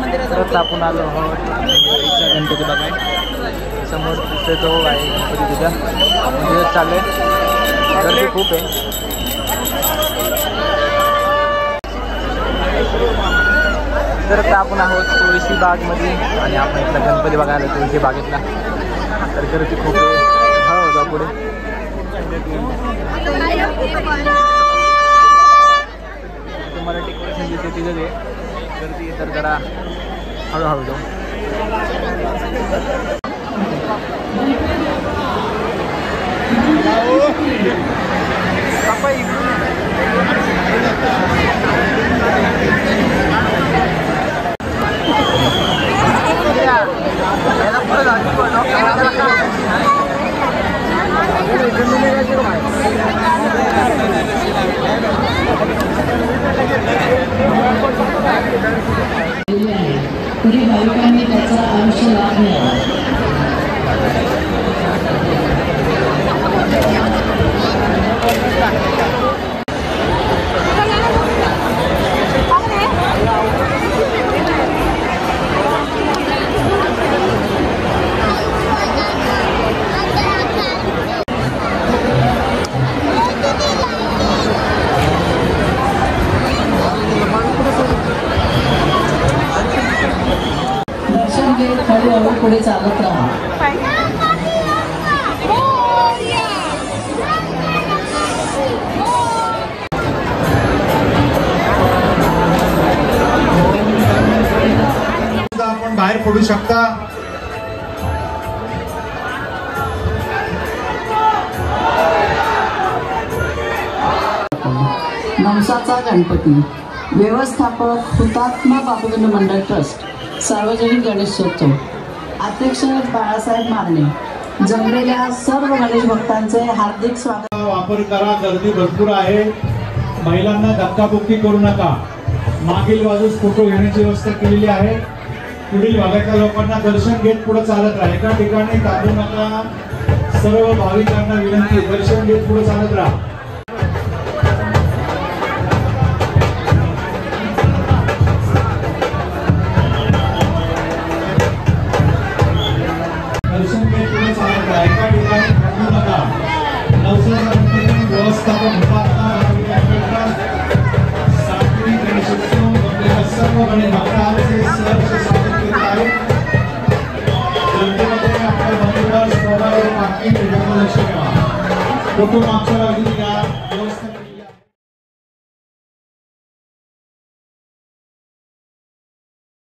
परत आपण आलो आहोत गणपती बघाय. समोर तिथे जो आहे गणपती तुझ्या मंदिरात चालू आहे. गर्दी खूप आहे. तर आता आपण आहोत तुळशी बागमध्ये आणि आपण इथला गणपती बघायला तुळशी बागेतला. तर गर्दी खूप आहे. हो जाऊ पुढे. तुम्हाला डेकोरेशन दिसते तिथं ते गर्दी तर जरा हळूहळू जाऊ. पुढे भाविकांनी त्याचा अंश लाभ घ्यावा. हळूहळू पुढे चालत राहा. आपण बाहेर पडू शकता. नवसाचा गणपती व्यवस्थापक हुतात्मा बापूगण मंडळ ट्रस्ट सार्वजनिक गणेशोत्सव अध्यक्ष बाळासाहेब मारणे जमलेल्या सर्व गणेश भक्तांचे हार्दिक स्वागत. वापर करा. गर्दी भरपूर आहे. महिलांना धक्काबुक्की करू नका. मागील बाजूस फोटो घेण्याची व्यवस्था केलेली आहे. पुढील भागातल्या लोकांना दर्शन घेत पुढे चालत राहा. एका ठिकाणी थांबू नका. सर्व भाविकांना विनंती दर्शन घेत पुढे चालत राहा. एका ठिकाणी थांबू नका. नवसाचा गणपती व्यवस्थापन सार्वजनिक गणेशोत्सव जमलेल्या सर्व गणेश भक्तांचे सहर्ष स्वागत करीत आहे. जनतेमध्ये आपल्या मंदिरात सहभागी लक्ष ठेवा. फोटो मागच्या